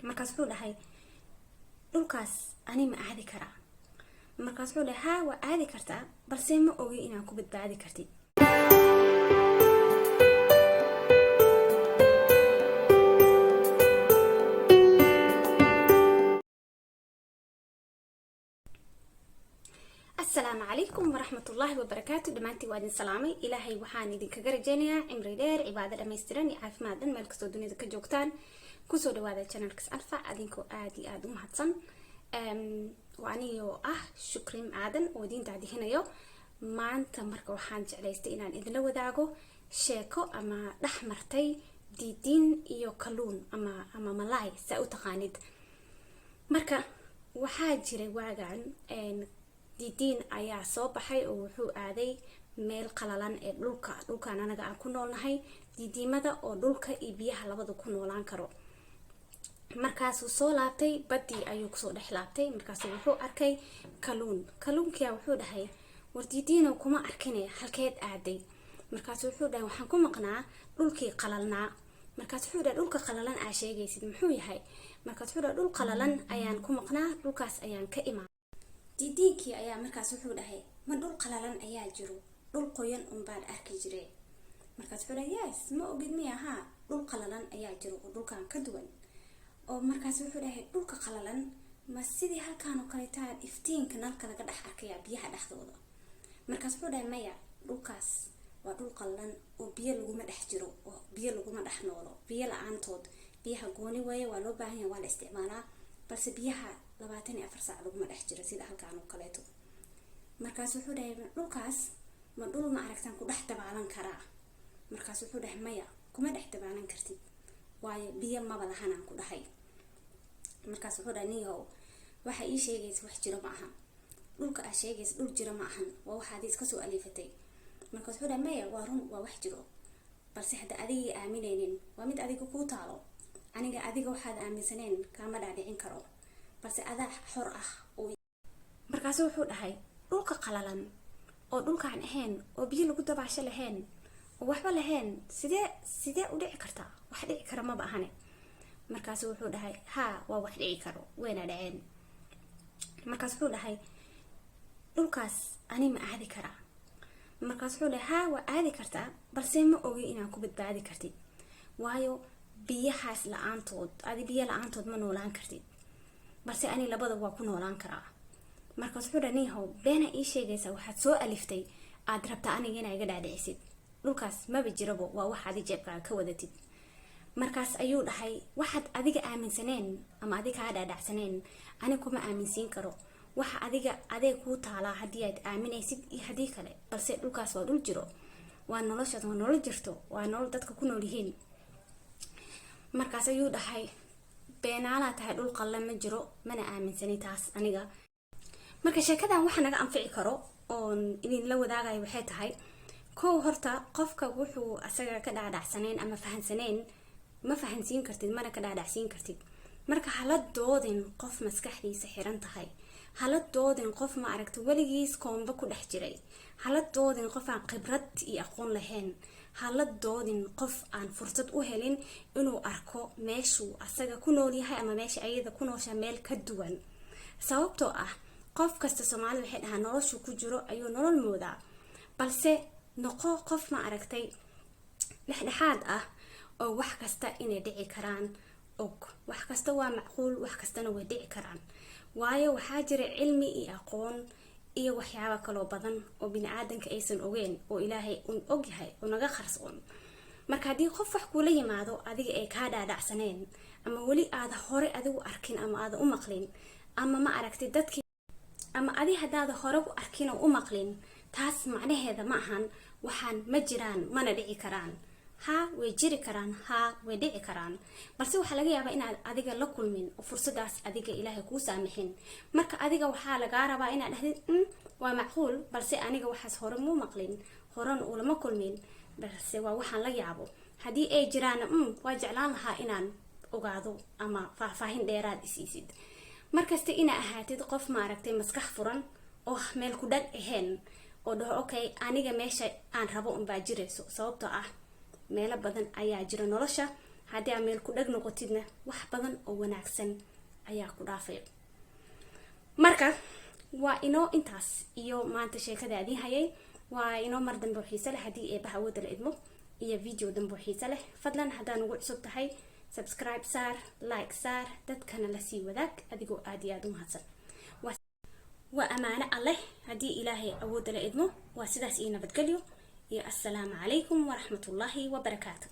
markaas wuxuu dhahay dhulkaas ani ma aadi karaa. markaas wuxuu dhahay haa waa aadi kartaa balse ma ogi inaan ku badbaadi kartid. السلام عليكم ورحمة الله وبركاته. دمانتي وادين سلامي إلهي وحاني دين كجرجينيا عمري دير عبادة دميستراني عافماد مالك سو دنيا دكا جوكتان كسو دوادا channel كس ألفا أدينكو آدي آدو مهدسن وانيو شكرين آدن ودين دادي هنايو maanta marka waxaan jeclaystay inaan idinla wadaago sheeko ama dhaxmartay diidin iyo kalluun ama malaay saa u taqaanid. marka waxaa jiray waagan diidin ayaa soo baxay oo wuxuu aaday meel qalalan ee dhulkan anaga aan ku noolnahay, diidimada oo dhulka iyo biyaha labada ku noolaan karo. markaasuu soo laabtay badii ayuu kusoo dhex laabtay. markaasuu wuxuu arkay kalluunkiya wuxuu dhahay wardiidiino kuma arkine halkeed aaday. markaasuu wuxuu dhahay waxaan ku maqnaa dhulkii qalalnaa. markaas wuxuu dhahay dhulka qalalan aa sheegaysid muxuu yahay. markaas wuxuu dhahay dhul qalalan ayaan ku maqnaa, dhulkaas ayaan ka imaan. diidiinkii ayaa markaas wuxuu dhahay ma dhul qalalan ayaa jiro, dhul qoyan unbaan arki jiray. markaas wuxuu dhahay yes ma ogid miya haa dhul qalalan ayaa jiro oo dhulkan ka duwan. oo markaas wuxuu dhahay dhulka qalalan ma sidii halkaan oo kale taa iftiinka nalka laga dhex arkaya biyaha dhexdooda. markaas wuxuu dhahay maya dhulkaas waa dhul qalalan oo biyo laguma dhex jiro oo biyo laguma dhex noolo. biyo la-aantood biyaha gooni waaye waa loo baahan yahay waa la isticmaalaa balse biyaha 24 saac laguma dhex jiro sida halkaan oo kaleeto. markaas wuxuu dhahay dhulkaas ma dhul ma aragtaan ku dhex dabaalan karaa. markaas wuxuu dhahay maya kuma dhex dabaalan kartid waayo biyo maba lahanaan ku dhahay. markaas wuxuu dhahay niyow waxa ii sheegaysa wax jiro ma ahan, dhulka aa sheegaysa dhul jiro ma ahan, waa waxaad iska soo aliifatay. markaas wuxuu dhahay maya waa run waa wax jiro balse hadda adigii aaminaynin waa mid adiga kuu taalo. adiga waxaad aaminsaneen kaama dhaadhicin karo balse adaa xor ah. markaas wuxuu dhahay dhulka qalalan oo dhulkaan ahayn oo biyo lagu dabaasho lahayn oo waxba lahayn sidee u dhici kartaa? wax dhici kara maba ahane. markaas wuxuu dhahay haa waa wax dhici karo wayna dhaceen. markaas wuxuu dhahay dhulkaas ani ma aadi karaa. markaas wuxuu dhahay haa waa aadi kartaa balse ma ogi inaan ku badbaadi kartid waayo biyahaas la-aantood biyo la-aantood ma noolaan kartid balse ani labada waa ku noolaan karaa. markaas wuxuu dhahay nihow beena ii sheegaysa waxaad soo aliftay aad rabtaa aniga inaa iga dhaadhicisid, dhulkaas maba jirabo waa wax adi jeebkaaga ka wadatid. markaas ayuu dhahay waxaad adiga aaminsaneen ama adiga kaa dhaadhacsaneen ani kuma aaminsiin karo, waxa adee kuu taalaa haddii aad aaminaysid iyo haddii kale balse dhulkaas waa dhul jiro, waa noloshaad waa nolol jirto, waa nolol dadka ku nool yihiin. markaas ayuu dhahay beenaalaa tahay dhul qallan ma jiro mana aaminsani taas aniga. marka sheekadan waxa naga anfici karo oon idin la wadaagayo waxay tahay kow horta qofka wuxuu asaga ka dhaadhacsaneen ama fahansaneen ma fahansiin kartid mana ka dhaadhacsiin kartid. marka hala doodin qof maskaxdiisa xiran tahay, hala doodin qof ma aragta weligiis koomba ku dhex jiray, hala doodin qof aan khibrad iyo aqoon lahayn, hala doodin qof aan fursad u helin inuu arko meeshuu asaga ku nool yahay ama meesha ayada ku noosha meel ka duwan. sababtoo ah qof kasta Soomaalida waxay dhahaa noloshu ku jiro ayuu nolol moodaa, balse noqo qof ma aragtay dhexdhexaad ah oo wax kasta inay dhici karaan og. wax kasta waa macquul, wax kastana way dhici karaan waayo waxaa jira cilmi iyo aqoon iyo waxyaabo kale badan oo bini'aadanka aysan ogeyn oo Ilaahay uu og yahay oo naga qarsoon. marka hadii qof wax kula yimaado adiga ay ka dhaadhacsaneen ama wali aad hore adigu arkin ama aad u maqlin ama ma aragtay dadkii ama adiga hadaad hore u arkin oo u maqlin taas macnaheeda ma ahan waxaan ma jiraan mana dhici karaan. ها way jiri karaan, haa way dhici karaan balse waxa laga yaabaa inaad adiga la kulmin oo fursadaas adiga Ilaahay kuu saamixin. marka adiga waxa laga rabaa inaad dhahdid waa macquul balse aniga waxaas hore muu maqlin horan oo lama kulmin balse waa waxaan la yaabo hadii ay jiraan waa jeclaan lahaa inaan ogaado ama faahfaahin dheeraad isiisid. markasta ina ahaatid qof ma aragtay maskax furan oo meel ku dhag ahayn oo dhaho okay aniga meesha aan rabo baa jirayso. sababtoo ah meelo badan ayaa jira nolosha haddii aad meel ku dhag noqotidna wax badan oo wanaagsan ayaa ku dhaafay. marka waa inoo intaas iyo maanta sheekada adin hayay. waa inoo mar dambe xiiso leh haddii eebaha wada la idmo iyo video dambe xiiso leh. fadlan haddaan ugu cusub tahay subscribe saar, like saar, dadkana la sii wadaag adigoo aad iyo aad u mahadsan. waa amaano alleh haddii ilaahay awoodda la idmo. waa sidaas iyo nabadgelyo iyo assalaamu calaykum waraxmatullaahi wabarakaatu.